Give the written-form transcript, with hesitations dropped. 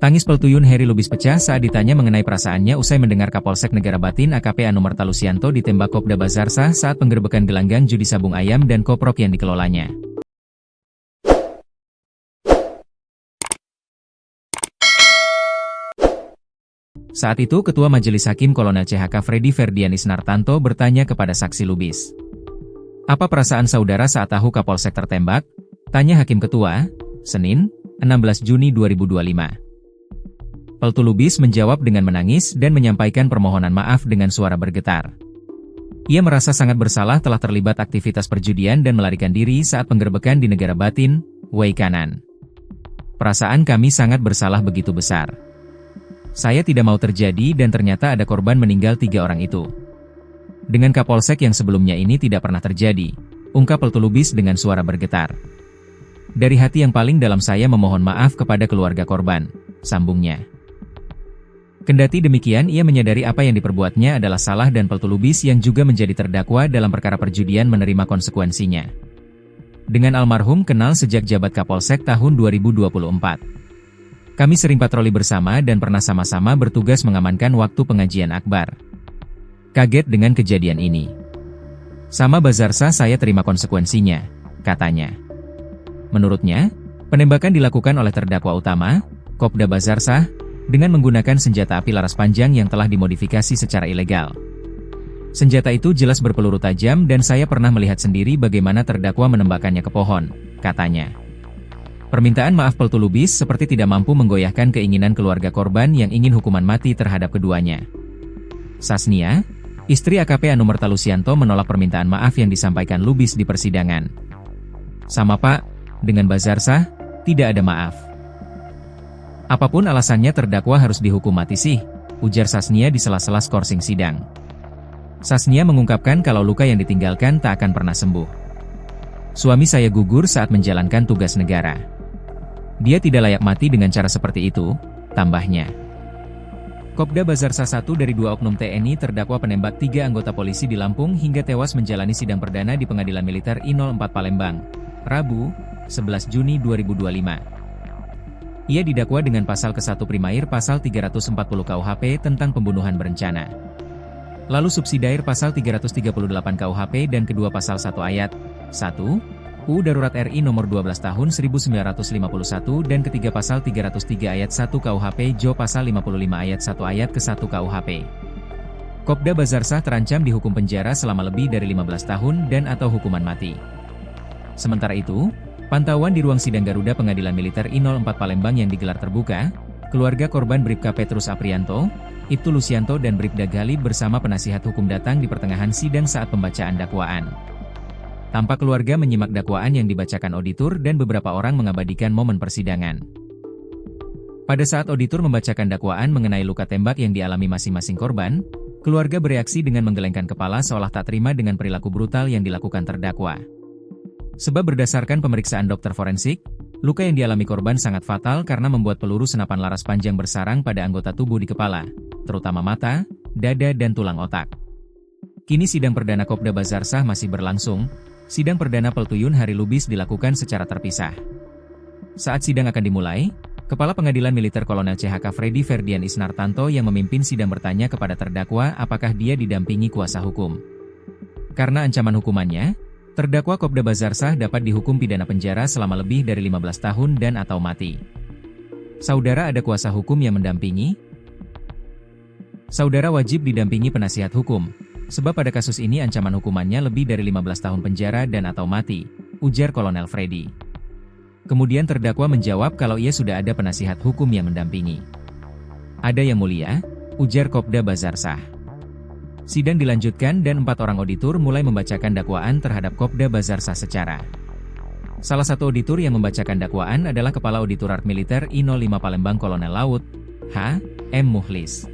Tangis Peltuyun Heri Lubis pecah saat ditanya mengenai perasaannya usai mendengar Kapolsek Negara Batin AKP Anumerta Lusianto ditembak Kopda Bazarsah saat penggerebekan gelanggang judi sabung ayam dan koprok yang dikelolanya. Saat itu Ketua Majelis Hakim Kolonel CHK Freddy Ferdian Isnartanto bertanya kepada saksi Lubis. Apa perasaan saudara saat tahu Kapolsek tertembak? Tanya Hakim Ketua, Senin, 16 Juni 2025. Peltu Lubis menjawab dengan menangis dan menyampaikan permohonan maaf dengan suara bergetar. Ia merasa sangat bersalah telah terlibat aktivitas perjudian dan melarikan diri saat penggerebekan di Negara Batin, Wei Kanan. Perasaan kami sangat bersalah begitu besar. Saya tidak mau terjadi dan ternyata ada korban meninggal 3 orang itu. Dengan Kapolsek yang sebelumnya ini tidak pernah terjadi, ungkap Peltu Lubis dengan suara bergetar. Dari hati yang paling dalam saya memohon maaf kepada keluarga korban, sambungnya. Kendati demikian ia menyadari apa yang diperbuatnya adalah salah dan Peltu Lubis yang juga menjadi terdakwa dalam perkara perjudian menerima konsekuensinya. Dengan almarhum kenal sejak jabat Kapolsek tahun 2024. Kami sering patroli bersama dan pernah sama-sama bertugas mengamankan waktu pengajian akbar. Kaget dengan kejadian ini. Sama Bazarsah saya terima konsekuensinya, katanya. Menurutnya, penembakan dilakukan oleh terdakwa utama, Kopda Bazarsah, dengan menggunakan senjata api laras panjang yang telah dimodifikasi secara ilegal. Senjata itu jelas berpeluru tajam dan saya pernah melihat sendiri bagaimana terdakwa menembakkannya ke pohon, katanya. Permintaan maaf Peltu Lubis seperti tidak mampu menggoyahkan keinginan keluarga korban yang ingin hukuman mati terhadap keduanya. Sasnia, istri AKP Anumerta Lusianto menolak permintaan maaf yang disampaikan Lubis di persidangan. Sama Pak, dengan Bazarsah, tidak ada maaf. Apapun alasannya terdakwa harus dihukum mati sih, ujar Sasnia di sela-sela skorsing sidang. Sasnia mengungkapkan kalau luka yang ditinggalkan tak akan pernah sembuh. Suami saya gugur saat menjalankan tugas negara. Dia tidak layak mati dengan cara seperti itu, tambahnya. Kopda Bazarsah 1 dari 2 oknum TNI terdakwa penembak 3 anggota polisi di Lampung hingga tewas menjalani sidang perdana di Pengadilan Militer I-04 Palembang, Rabu, 11 Juni 2025. Ia didakwa dengan pasal ke-1 Primair pasal 340 KUHP tentang pembunuhan berencana. Lalu subsidiair pasal 338 KUHP dan kedua pasal 1 ayat 1 UU Darurat RI nomor 12 tahun 1951 dan ketiga pasal 303 ayat 1 KUHP Jo pasal 55 ayat 1 ayat ke-1 KUHP. Kopda Bazarsah terancam dihukum penjara selama lebih dari 15 tahun dan atau hukuman mati. Sementara itu, pantauan di ruang sidang Garuda Pengadilan Militer I-04 Palembang yang digelar terbuka, keluarga korban Bribka Petrus Aprianto, Ibtu Lusianto dan Bribda Galib bersama penasihat hukum datang di pertengahan sidang saat pembacaan dakwaan. Tampak keluarga menyimak dakwaan yang dibacakan auditor dan beberapa orang mengabadikan momen persidangan. Pada saat auditor membacakan dakwaan mengenai luka tembak yang dialami masing-masing korban, keluarga bereaksi dengan menggelengkan kepala seolah tak terima dengan perilaku brutal yang dilakukan terdakwa. Sebab berdasarkan pemeriksaan dokter forensik, luka yang dialami korban sangat fatal karena membuat peluru senapan laras panjang bersarang pada anggota tubuh di kepala, terutama mata, dada dan tulang otak. Kini sidang perdana Kopda Bazarsah masih berlangsung, sidang perdana Peltuyun Heri Lubis dilakukan secara terpisah. Saat sidang akan dimulai, Kepala Pengadilan Militer Kolonel CHK Freddy Ferdian Isnartanto yang memimpin sidang bertanya kepada terdakwa apakah dia didampingi kuasa hukum. Karena ancaman hukumannya, terdakwa Kopda Bazarsah dapat dihukum pidana penjara selama lebih dari 15 tahun dan atau mati. Saudara ada kuasa hukum yang mendampingi? Saudara wajib didampingi penasihat hukum, sebab pada kasus ini ancaman hukumannya lebih dari 15 tahun penjara dan atau mati, ujar Kolonel Freddy. Kemudian terdakwa menjawab kalau ia sudah ada penasihat hukum yang mendampingi. Ada yang mulia, ujar Kopda Bazarsah. Sidang dilanjutkan dan 4 orang auditor mulai membacakan dakwaan terhadap Kopda Bazarsah secara. Salah satu auditor yang membacakan dakwaan adalah Kepala Auditorat Militer I-05 Palembang Kolonel Laut, H. M. Mukhlis.